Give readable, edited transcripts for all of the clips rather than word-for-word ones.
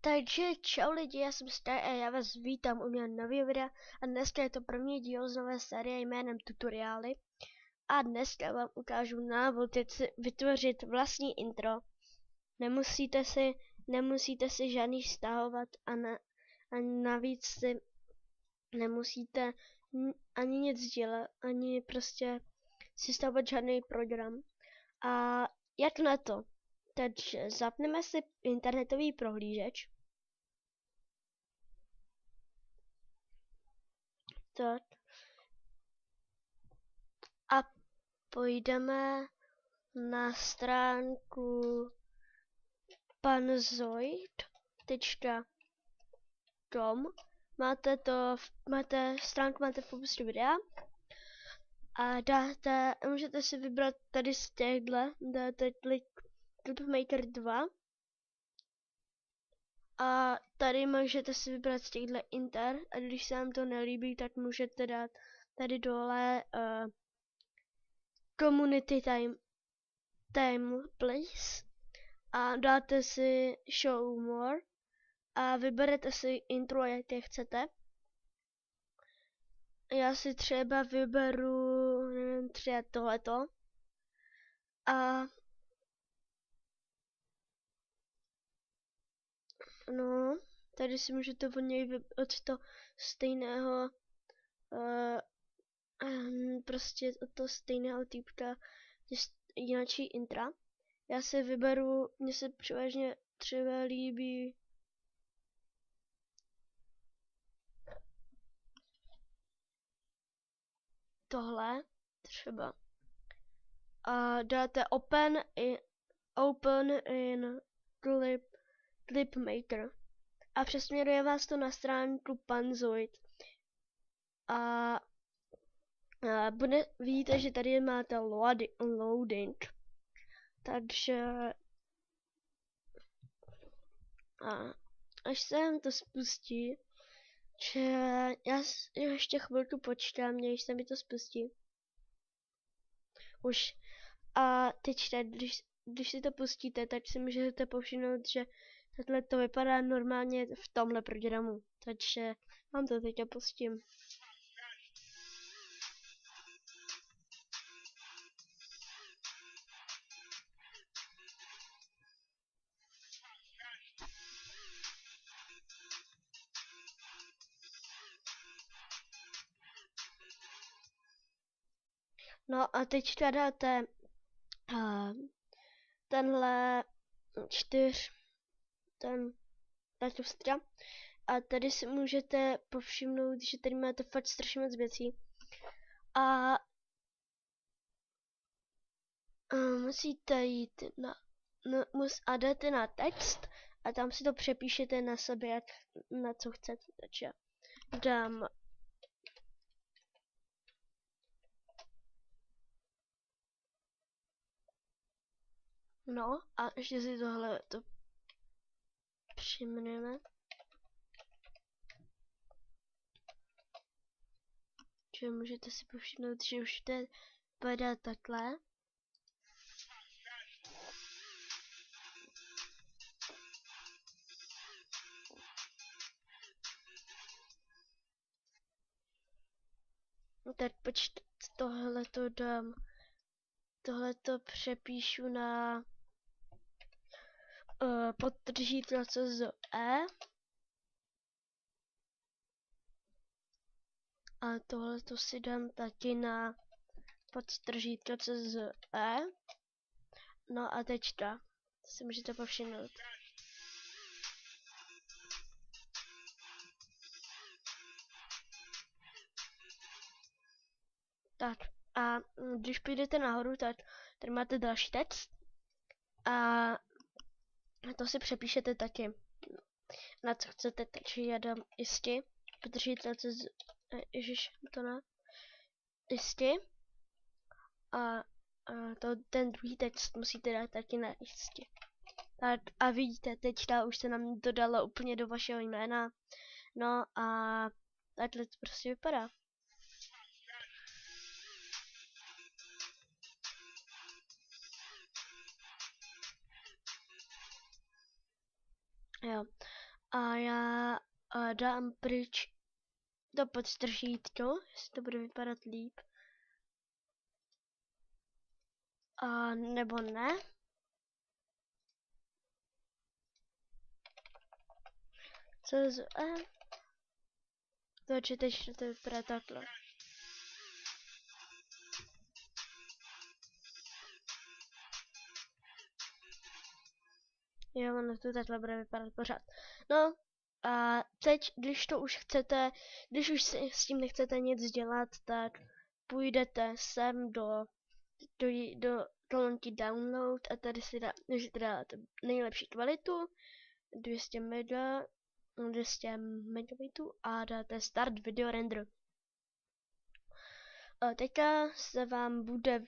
Takže čau lidi, já jsem Star a já vás vítám u mého nového videa a dneska je to první díl z nové série jménem Tutoriály a dneska vám ukážu návod, jak si vytvořit vlastní intro. Nemusíte si žádný stahovat a navíc si nemusíte ani nic dělat, ani prostě si stahovat žádný program. A jak na to? Takže zapneme si internetový prohlížeč. Tak. A půjdeme na stránku panzoid.com. Stránku máte v popisu videa. A můžete si vybrat tady z těchto, dáte Clipmaker 2. A tady můžete si vybrat z těchto inter a když se vám to nelíbí, tak můžete dát tady dole community time place a dáte si show more a vyberete si intro, jaké chcete. Já si třeba vyberu, nevím, třeba tohleto a no, tady si můžete od něj od to stejného prostě od toho stejného týpka jináčí intra. Já si vyberu, mně se převážně třeba líbí tohle třeba. A dáte open in Clipmaker. A přesměruje vás to na stránku Panzoid. A vidíte, že tady máte loading. Takže až se vám to spustí, že já ještě chvilku počkám, než se mi to spustí. Už. A teď, když si to pustíte, tak si můžete povšimnout, že takhle to vypadá normálně v tomhle programu. Takže vám to teďka pustím. No a teď dáte tenhle střed a tady si můžete povšimnout, že tady máte fakt strašně moc věcí a musíte jít a jdete na text a tam si to přepíšete na sebe, jak na co chcete. Takže dám no a ještě si tohle to přimneme. Že můžete si povšimnout, že už to vypadá takhle. Tak počkejte, tohleto dám. Tohleto přepíšu na podtržítko CZE a tohleto si dám taky na podtržítko CZE. No a teďka si můžete povšimnout. Tak a když půjdete nahoru, tak tady máte další text a to si přepíšete taky na co chcete, takže já dám jistě, protože jistě a ten druhý text musíte dát taky na jistě. Tak a vidíte, teďka už se nám dodalo úplně do vašeho jména, no a takhle to prostě vypadá. Jo. A já dám pryč to podstržítko, jestli to bude vypadat líp. A nebo ne. Takže teď to vypadá takhle. Jo, ono to takhle bude vypadat pořád. No a teď, když to už chcete, když už si s tím nechcete nic dělat, tak půjdete sem do kolonky download a tady si dáte nejlepší kvalitu, 200 megabitů a dáte start video render. Teďka se vám bude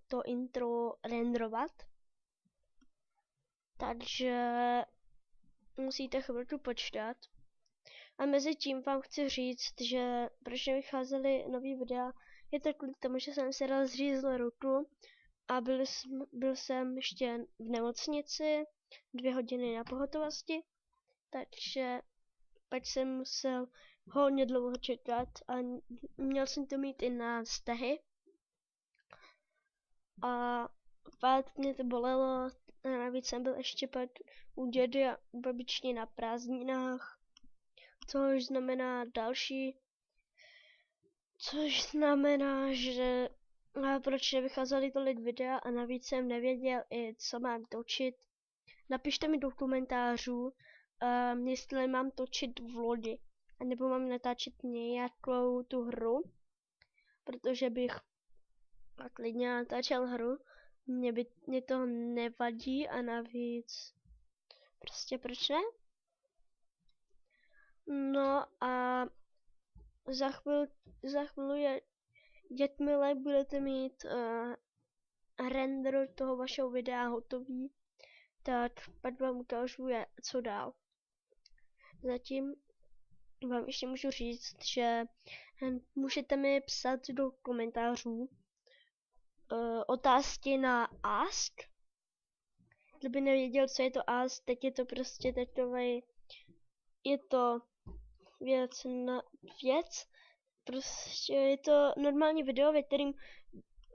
to intro renderovat, takže musíte chvilku počkat. A mezi tím vám chci říct, že proč nevycházely nový videa, je to kvůli tomu, že jsem si rozřízl ruku a byl jsem ještě v nemocnici 2 hodiny na pohotovosti, takže pak jsem musel hodně dlouho čekat a měl jsem to mít i na stehy. A fakt mě to bolelo, a navíc jsem byl ještě pak u dědy a u babičky na prázdninách, což znamená, že proč nevycházely tolik videa a navíc jsem nevěděl i co mám točit. Napište mi do komentářů, jestli mám točit vlogy, anebo mám natáčet nějakou tu hru, protože bych klidně natáčel hru, mě to nevadí a navíc prostě proč ne? No a za chvíli, jakmile budete mít render toho vašeho videa hotový, tak pak vám ukážu, co dál. Zatím vám ještě můžu říct, že můžete mi psat do komentářů otázky na Ask. Kdyby nevěděl, co je to Ask, tak je to prostě takovej, je to věc, prostě je to normální video, ve kterým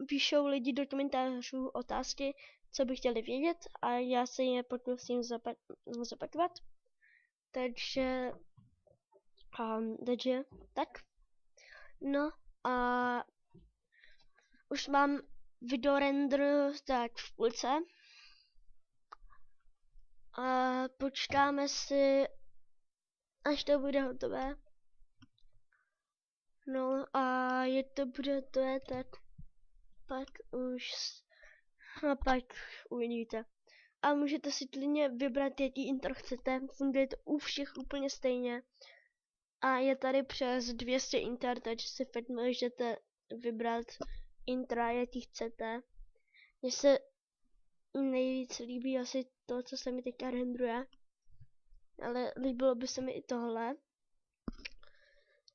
píšou lidi do komentářů otázky, co by chtěli vědět a já se je pokusím zopakovat. Takže tak. No a už mám video render tak v půlce. A počkáme si, až to bude hotové. No a bude hotové, tak pak uvidíte. A můžete si klidně vybrat, jaký intro chcete, funguje to u všech úplně stejně. A je tady přes 200 inter, takže si fakt můžete vybrat intra, jaký chcete. Mně se nejvíc líbí asi to, co se mi teďka rendruje. Ale líbilo by se mi i tohle.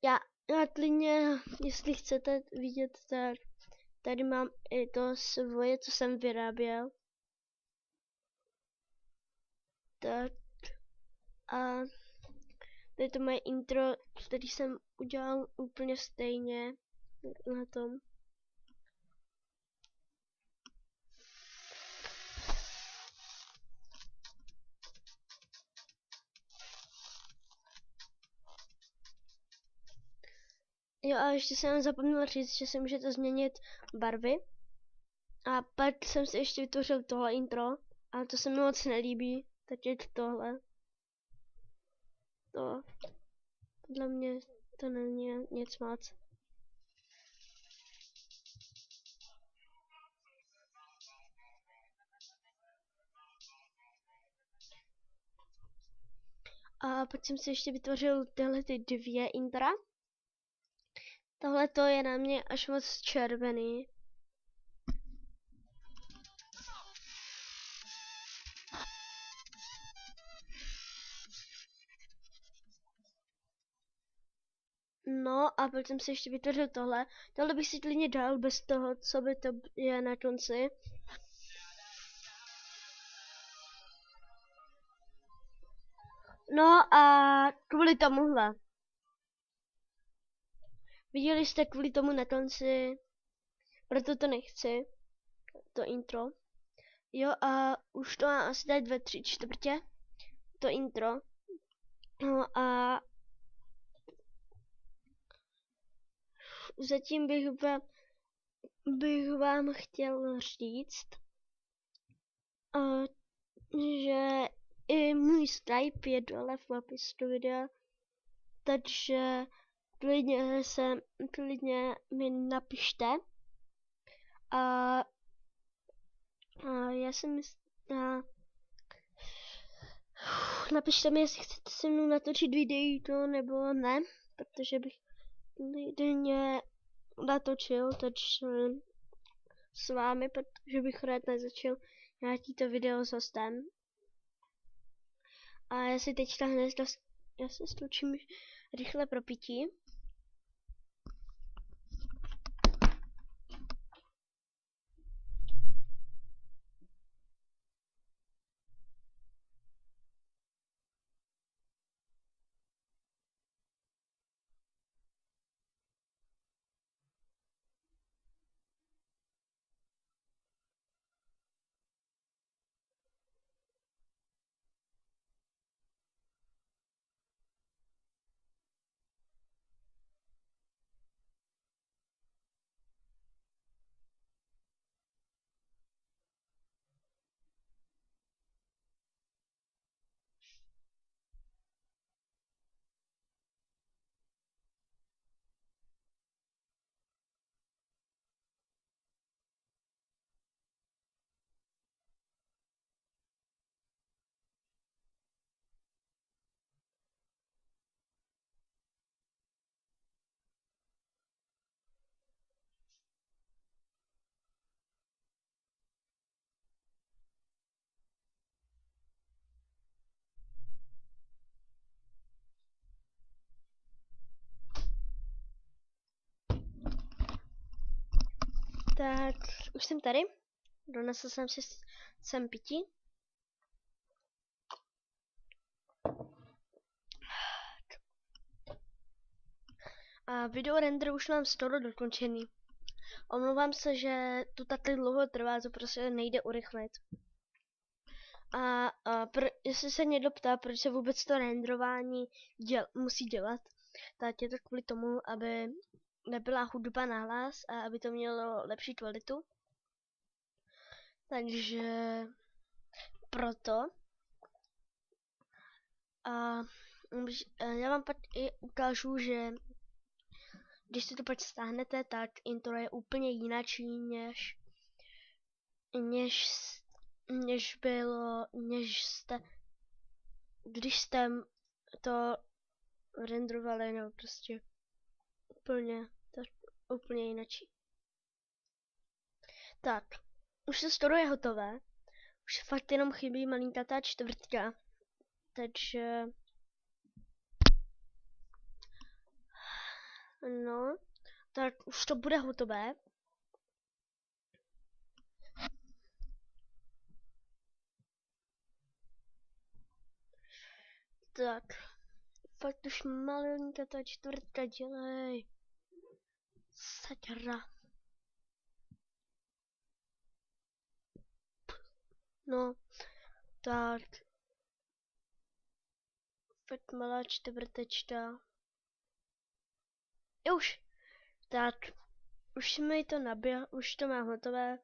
Já klidně, jestli chcete vidět, tak tady mám i to svoje, co jsem vyráběl. Tak a tady to moje intro, který jsem udělal úplně stejně na tom. Jo a ještě jsem zapomněl říct, že si můžete změnit barvy. A pak jsem si ještě vytvořil tohle intro, ale to se mi moc nelíbí, tak je tohle. To podle mě to není nic moc. A pak jsem si ještě vytvořil tyhle ty 2 intra. Tohle to je na mě až moc červený. No a pak jsem si ještě vytvořil tohle. Tohle bych si klidně dal bez toho, co by to je na konci. No a kvůli tomuhle. Viděli jste kvůli tomu na konci, proto to nechci, to intro. Jo a už to má asi dát 2/3, to intro. No a zatím bych vám chtěl říct, že i můj Skype je dole v popisu videa, takže klidně mi napište a já si myslím, napište mi, jestli chcete se mnou natočit videjko nebo ne, protože bych klidně natočil, takže s vámi, protože bych rád nezačal nějaký to video s hostem. A já si teďka hned já se stočím rychle pro pití. Tak, už jsem tady. Donesl jsem si sem pití. A video render už mám skoro dokončený. Omlouvám se, že to tak dlouho trvá, to prostě nejde urychlit. Jestli se někdo ptá, proč se vůbec to renderování musí dělat, tak je to kvůli tomu, aby nebyla hudba nahlas a aby to mělo lepší kvalitu. Takže proto. Já vám pak i ukážu, že když si to pak stáhnete, tak intro je úplně jináčí, když jste to renderovali, no prostě úplně jináčí. Tak, už to skoro je hotové, už fakt jenom chybí malinkatá čtvrtka, takže no, tak už to bude hotové. Tak, fakt už malinkatá čtvrtka, dělej. Sakra. No, tak. Fakt malá čtvrtečka. Už. Tak. Už mi to už to má hotové.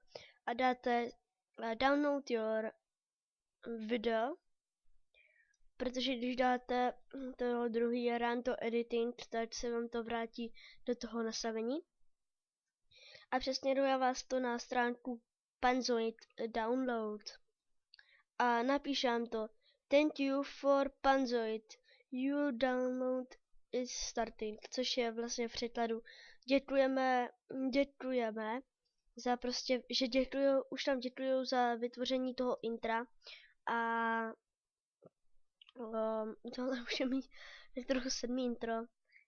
A dáte download your video. Protože když dáte toho druhý run to editing, tak se vám to vrátí do toho nastavení. A přesměruje vás to na stránku Panzoid download. A napíšem to. Thank you for Panzoid. Your download is starting. Což je vlastně v překladu. Děkujeme za prostě, že už tam děkuju za vytvoření toho intra. A tohle už je mít trochu 7 intro.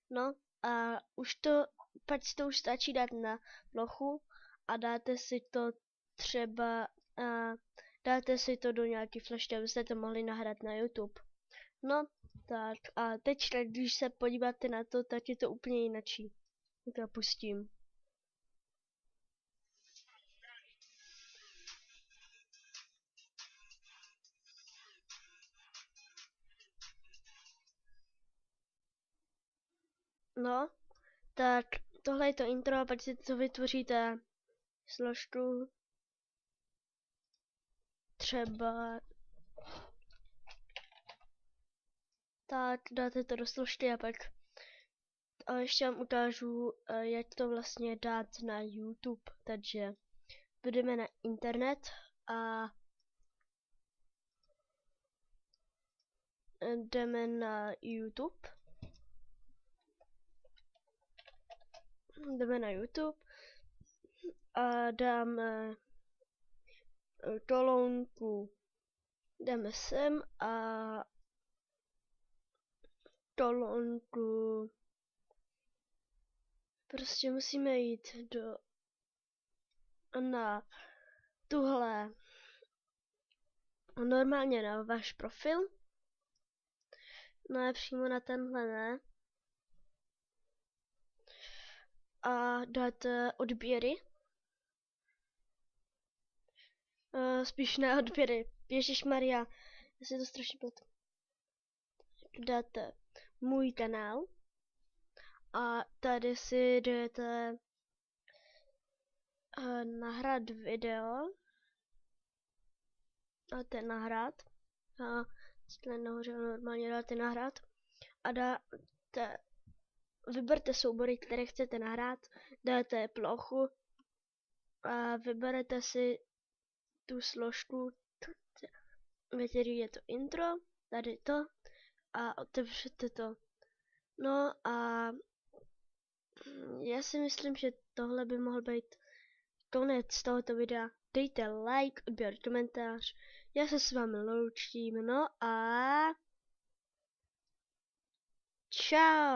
No a pak si to už stačí dát na plochu a dáte si to třeba dáte si to do nějaký flash, abyste to mohli nahrát na YouTube. No Tak a teď, když se podíváte na to, tak je to úplně jinačí. Tak já pustím. No, tak tohle je to intro a pak si to vytvoříte složku. Třeba tak dáte to do složky a pak a ještě vám ukážu, jak to vlastně dát na YouTube. Takže budeme na internet a jdeme na YouTube. Jdeme na YouTube a dáme kolonku. Jdeme sem a kolonku. Prostě musíme jít na tuhle, normálně na váš profil. Ne, přímo na tenhle ne. A dáte odběry. Spíš ne odběry. Ježišmarja, já si to strašně pletu. Dáte můj kanál. A tady si jdete nahrát video. Dáte nahrát. A tady nahoře normálně dáte nahrát. A dáte, vyberte soubory, které chcete nahrát. Dáte plochu. A vyberete si tu složku, ve které je to intro. Tady to. A otevřete to. No a já si myslím, že tohle by mohl být konec tohoto videa. Dejte like, odběr, komentář. Já se s vámi loučím, no a čau.